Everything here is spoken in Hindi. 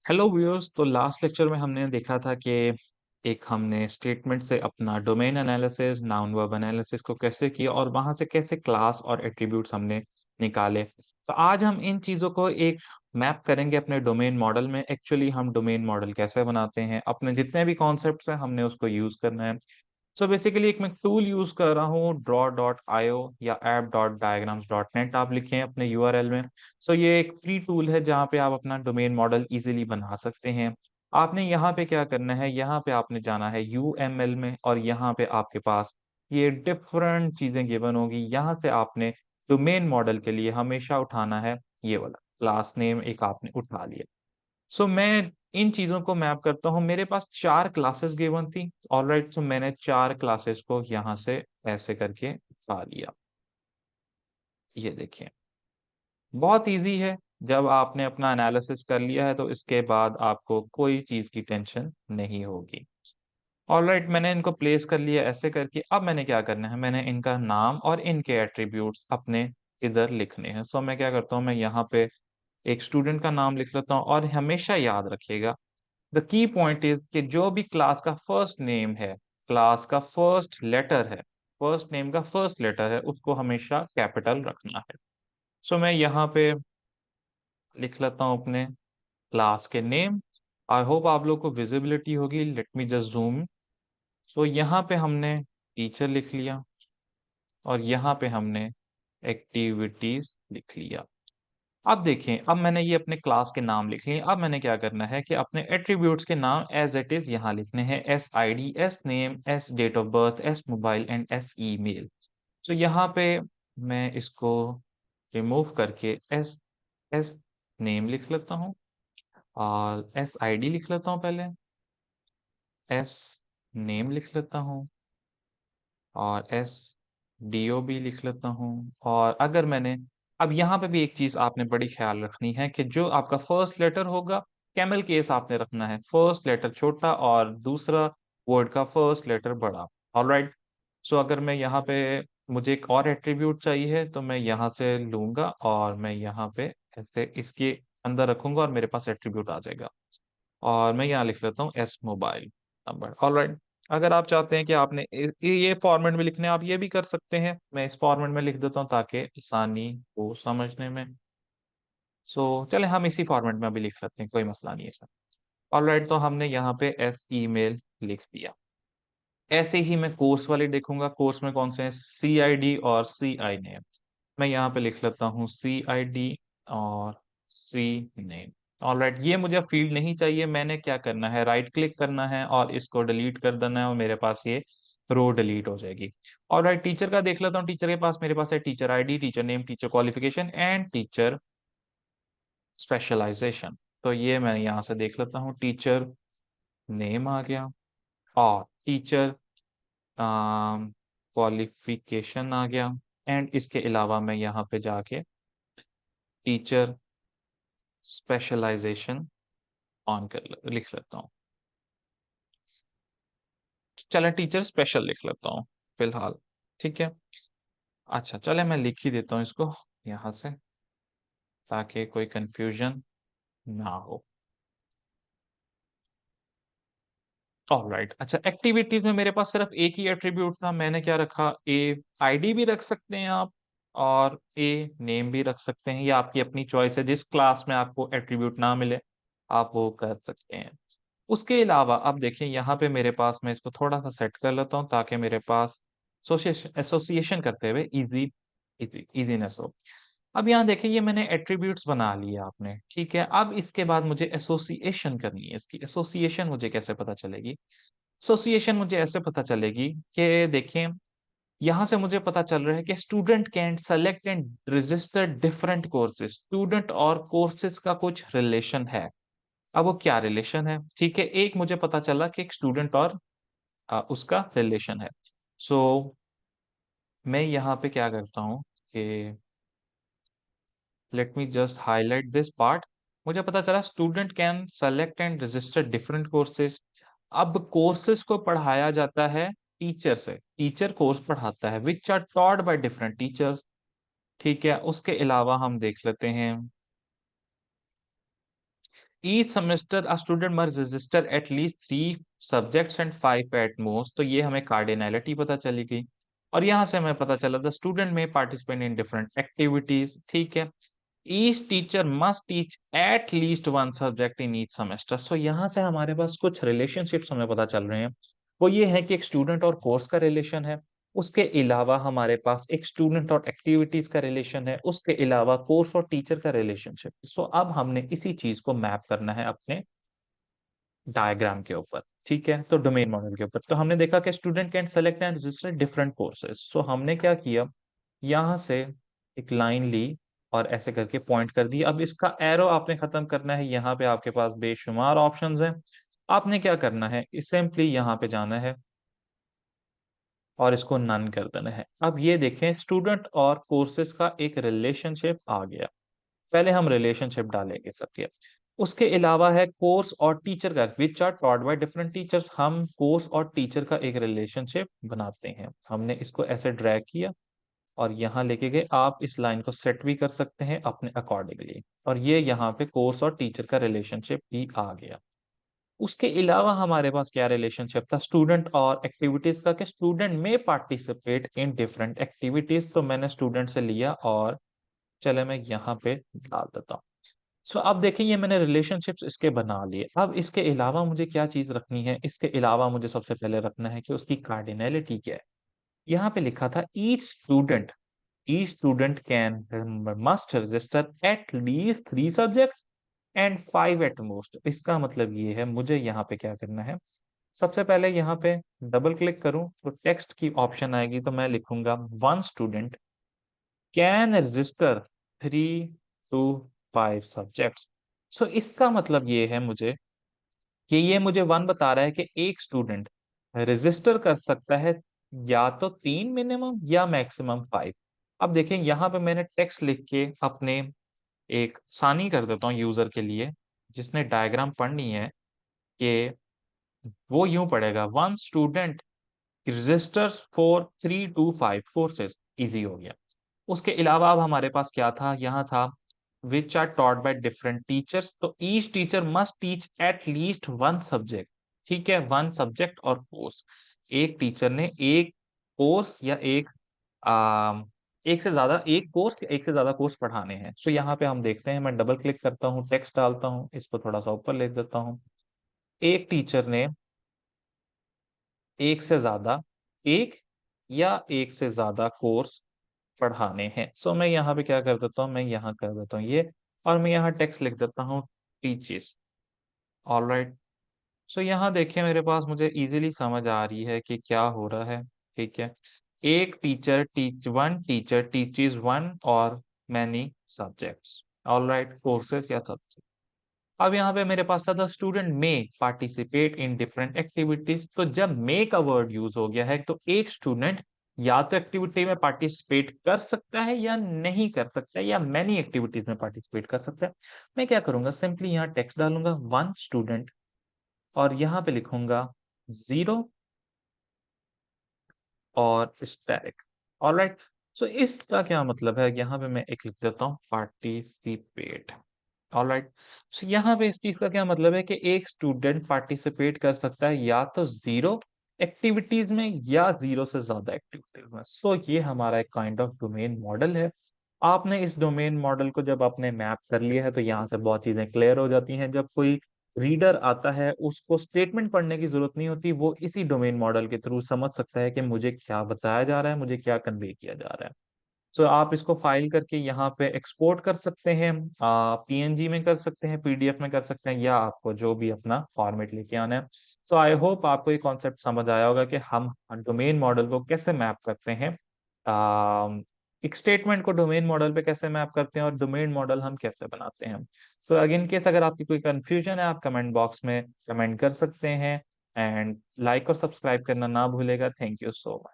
Hello viewers. तो लास्ट लेक्चर में हमने देखा था कि एक हमने स्टेटमेंट से अपना domain analysis noun verb analysis को कैसे किया और वहां से कैसे क्लास और एट्रीब्यूट्स हमने निकाले। तो आज हम इन चीजों को एक मैप करेंगे अपने डोमेन मॉडल में। एक्चुअली हम डोमेन मॉडल कैसे बनाते हैं, अपने जितने भी कॉन्सेप्ट्स हैं हमने उसको यूज करना है। सो बेसिकली एक मैं टूल यूज कर रहा हूँ draw.io या app.diagrams.net, आप लिखें अपने यूआरएल में। सो ये एक फ्री टूल है जहाँ पे आप अपना डोमेन मॉडल इजीली बना सकते हैं। आपने यहाँ पे क्या करना है, यहाँ पे आपने जाना है यूएमएल में और यहाँ पे आपके पास ये डिफरेंट चीजें गिवन होगी। यहाँ से आपने डोमेन मॉडल के लिए हमेशा उठाना है ये वाला क्लास नेम, एक आपने उठा लिया। सो मैं इन चीजों को मैप करता हूँ। मेरे पास चार क्लासेस गिवन थी। ऑलराइट, सो मैंने चार क्लासेस को यहाँ से ऐसे करके उठा लिया। ये देखिए, बहुत इजी है। जब आपने अपना एनालिसिस कर लिया है तो इसके बाद आपको कोई चीज की टेंशन नहीं होगी। ऑलराइट, मैंने इनको प्लेस कर लिया ऐसे करके। अब मैंने क्या करना है, मैंने इनका नाम और इनके एट्रीब्यूट्स अपने इधर लिखने हैं। सो मैं क्या करता हूँ, मैं यहाँ पे एक स्टूडेंट का नाम लिख लेता हूँ और हमेशा याद रखिएगा, द की पॉइंट इज कि जो भी क्लास का फर्स्ट नेम है, क्लास का फर्स्ट लेटर है, फर्स्ट नेम का फर्स्ट लेटर है, उसको हमेशा कैपिटल रखना है। सो मैं यहाँ पे लिख लेता हूँ अपने क्लास के नेम। आई होप आप लोग को विजिबिलिटी होगी, लेट मी जस्ट जूम। सो यहाँ पे हमने टीचर लिख लिया और यहाँ पे हमने एक्टिविटीज लिख लिया। अब देखें, अब मैंने ये अपने क्लास के नाम लिख लिए। अब मैंने क्या करना है कि अपने एट्रीब्यूट्स के नाम एज इट इज यहाँ लिखने हैं। S I D, S name, S date of birth, S mobile and S email. तो यहाँ पे मैं इसको रिमूव करके एस एस नेम लिख लेता हूँ और एस आई डी लिख लेता हूँ पहले, एस नेम लिख लेता हूँ और एस डी ओ भी लिख लेता हूँ। और अगर मैंने, अब यहाँ पे भी एक चीज आपने बड़ी ख्याल रखनी है कि जो आपका फर्स्ट लेटर होगा, कैमल केस आपने रखना है, फर्स्ट लेटर छोटा और दूसरा वर्ड का फर्स्ट लेटर बड़ा। ऑलराइट, सो अगर मैं यहाँ पे, मुझे एक और एट्रीब्यूट चाहिए तो मैं यहाँ से लूंगा और मैं यहाँ पे ऐसे इसके अंदर रखूंगा और मेरे पास एट्रीब्यूट आ जाएगा। और मैं यहाँ लिख लेता हूँ एस मोबाइल नंबर। ऑलराइट, अगर आप चाहते हैं कि आपने ये फॉर्मेट में लिखने, आप ये भी कर सकते हैं। मैं इस फॉर्मेट में लिख देता हूँ ताकि आसानी हो समझने में। सो चले हम इसी फॉर्मेट में अभी लिख लेते हैं, कोई मसला नहीं है इसमें। ऑलराइट, तो हमने यहाँ पे एस ईमेल लिख दिया। ऐसे ही मैं कोर्स वाले देखूंगा, कोर्स में कौन से हैं, सी आई डी और सी आई नेम। मैं यहाँ पे लिख लेता हूँ सी आई डी और सी नेम। ऑलराइट, ये मुझे फील्ड नहीं चाहिए। मैंने क्या करना है, राइट क्लिक करना है और इसको डिलीट कर देना है और मेरे पास ये रो डिलीट हो जाएगी। ऑलराइट, टीचर का देख लेता हूँ। टीचर के पास मेरे पास है teacher ID, teacher name, teacher qualification and teacher specialisation. तो ये मैं यहाँ से देख लेता हूँ, टीचर नेम आ गया और टीचर क्वालिफिकेशन आ गया। एंड इसके अलावा मैं यहाँ पे जाके टीचर स्पेशलाइजेशन ऑन लिख लेता हूँ। चले टीचर स्पेशल लिख लेता हूँ फिलहाल। ठीक है, अच्छा चले मैं लिख ही देता हूँ इसको यहाँ से ताकि कोई कंफ्यूजन ना हो। ऑलराइट, अच्छा एक्टिविटीज में मेरे पास सिर्फ एक ही एट्रीब्यूट था। मैंने क्या रखा, ए आईडी भी रख सकते हैं आप और ए नेम भी रख सकते हैं, या आपकी अपनी चॉइस है। जिस क्लास में आपको एट्रीब्यूट ना मिले आप वो कर सकते हैं। उसके अलावा अब देखिए यहाँ पे मेरे पास, मैं इसको थोड़ा सा सेट कर लेता हूँ ताकि मेरे पास एसोसिएशन करते हुए इजी इजीनेस हो। अब यहाँ देखिए, ये मैंने एट्रीब्यूट्स बना लिया आपने, ठीक है। अब इसके बाद मुझे एसोसिएशन करनी है। इसकी एसोसिएशन मुझे कैसे पता चलेगी, एसोसिएशन मुझे ऐसे पता चलेगी कि देखिए, यहाँ से मुझे पता चल रहा है कि student can select and register different courses. Student और कोर्सेज का कुछ रिलेशन है। अब वो क्या रिलेशन है, ठीक है, एक मुझे पता चला कि एक स्टूडेंट और उसका रिलेशन है। सो मैं यहाँ पे क्या करता हूँ कि let me just highlight this part. मुझे पता चला student can select and register different courses. अब कोर्सेज को पढ़ाया जाता है टीचर से, टीचर कोर्स पढ़ाता है which are taught by different teachers. ठीक है, उसके अलावा हम देख लेते हैं each semester a student must register at least 3 subjects and 5 at most. तो ये हमें कार्डिनलिटी पता चली गई। और यहाँ से हमें पता चला the student may participate in different activities. ठीक है। Each teacher must teach at least 1 subject in each semester. So यहाँ से हमारे पास कुछ रिलेशनशिप्स हमें पता चल रहे हैं। वो ये है कि एक स्टूडेंट और कोर्स का रिलेशन है। उसके अलावा हमारे पास एक स्टूडेंट और एक्टिविटीज का रिलेशन है। उसके अलावा कोर्स और टीचर का रिलेशनशिप। सो अब हमने इसी चीज को मैप करना है अपने डायग्राम के ऊपर। ठीक है। तो डोमेन मॉडल के ऊपर तो हमने देखा कि student can select and register different courses. So हमने क्या किया, यहाँ से एक लाइन ली और ऐसे करके पॉइंट कर दिया। अब इसका एरो आपने खत्म करना है। यहाँ पे आपके पास बेशुमार ऑप्शंस हैं। आपने क्या करना है, सिंपली यहाँ पे जाना है और इसको नन कर देना है। अब ये देखें, स्टूडेंट और कोर्सेज का एक रिलेशनशिप आ गया। पहले हम रिलेशनशिप डालेंगे सबके। उसके अलावा है कोर्स और टीचर का, which are taught by different teachers. हम कोर्स और टीचर का एक रिलेशनशिप बनाते हैं। हमने इसको ऐसे ड्रैग किया और यहाँ लेके गए। आप इस लाइन को सेट भी कर सकते हैं अपने अकॉर्डिंगली। और ये यहाँ पे कोर्स और टीचर का रिलेशनशिप भी आ गया। उसके अलावा हमारे पास क्या रिलेशनशिप था, स्टूडेंट और एक्टिविटीज का, कि student may participate in different activities. तो मैंने स्टूडेंट से लिया और चले मैं यहाँ पे डाल देता हूँ। सो अब देखें, ये मैंने रिलेशनशिप्स इसके बना लिए। अब इसके अलावा मुझे क्या चीज रखनी है, इसके अलावा मुझे सबसे पहले रखना है कि उसकी कार्डिनलिटी क्या है। यहाँ पे लिखा था each student can must register at least 3 subjects and 5 at most. इसका मतलब ये है, मुझे यहाँ पे क्या करना है, सबसे पहले यहाँ पे डबल क्लिक करूं तो टेक्स्ट की ऑप्शन आएगी। तो मैं लिखूंगा 1 student can register 3 to 5 subjects. So इसका मतलब ये है मुझे कि ये मुझे 1 बता रहा है कि एक स्टूडेंट रजिस्टर कर सकता है या तो 3 मिनिमम या मैक्सिमम 5। अब देखें, यहाँ पे मैंने टेक्स्ट लिख के अपने एक आसानी कर देता हूँ यूजर के लिए, जिसने डायग्राम पढ़नी है, कि वो यूं पढ़ेगा 1 student registers for 3 to 5 courses. Easy हो गया। उसके अलावा अब हमारे पास क्या था, यहाँ था which are taught by different teachers. तो each teacher must teach at least 1 subject. ठीक है, 1 सब्जेक्ट और कोर्स। एक टीचर ने एक कोर्स या आ, एक कोर्स या एक से ज्यादा कोर्स पढ़ाने हैं। सो यहाँ पे हम देखते हैं, मैं डबल क्लिक करता हूँ, टेक्स्ट डालता हूँ, इसको थोड़ा सा ऊपर ले देता हूँ। एक टीचर ने एक से ज्यादा एक या एक से ज्यादा कोर्स पढ़ाने हैं। सो मैं यहाँ पे क्या कर देता हूँ, मैं यहाँ कर देता हूँ ये, और मैं यहाँ टेक्स्ट लिख देता हूँ टीचेस। ऑलराइट। सो यहाँ देखिए, मेरे पास मुझे इजीली समझ आ रही है कि क्या हो रहा है। ठीक है। वन टीचर टीचेस 1 और मैनी सब्जेक्ट्स। ऑलराइट, कोर्सेज या सब्जेक्ट। अब यहाँ पे मेरे पास था the student may participate in different activities. तो जब मे का वर्ड यूज हो गया है, तो एक स्टूडेंट या तो एक्टिविटी में पार्टिसिपेट कर सकता है या नहीं कर सकता है, या मैनी एक्टिविटीज में पार्टिसिपेट कर सकता है। मैं क्या करूंगा, सिंपली यहाँ टेक्स्ट डालूंगा 1 स्टूडेंट और यहाँ पे लिखूंगा 0 और स्टैटिक। ऑलराइट। सो इसका क्या मतलब है, यहाँ पे मैं एक लिख देता हूँ पार्टिसिपेट। ऑलराइट। सो यहाँ पे इस चीज का क्या मतलब है कि एक स्टूडेंट पार्टिसिपेट कर सकता है या तो 0 एक्टिविटीज में या 0 से ज्यादा एक्टिविटीज में। सो ये हमारा एक काइंड ऑफ डोमेन मॉडल है। आपने इस डोमेन मॉडल को जब आपने मैप कर लिया है, तो यहाँ से बहुत चीजें क्लियर हो जाती हैं। जब कोई रीडर आता है, उसको स्टेटमेंट पढ़ने की जरूरत नहीं होती, वो इसी डोमेन मॉडल के थ्रू समझ सकता है कि मुझे क्या बताया जा रहा है, मुझे क्या कन्वे किया जा रहा है। सो आप इसको फाइल करके यहाँ पे एक्सपोर्ट कर सकते हैं, पीएनजी में कर सकते हैं, पीडीएफ में कर सकते हैं, या आपको जो भी अपना फॉर्मेट लेके आना है। सो आई होप आपको ये कॉन्सेप्ट समझ आया होगा कि हम डोमेन मॉडल को कैसे मैप करते हैं, एक स्टेटमेंट को डोमेन मॉडल पे कैसे मैप करते हैं, और डोमेन मॉडल हम कैसे बनाते हैं। सो अगेन केस अगर आपकी कोई कंफ्यूजन है, आप कमेंट बॉक्स में कमेंट कर सकते हैं। एंड लाइक और सब्सक्राइब करना ना भूलेगा। Thank you so much.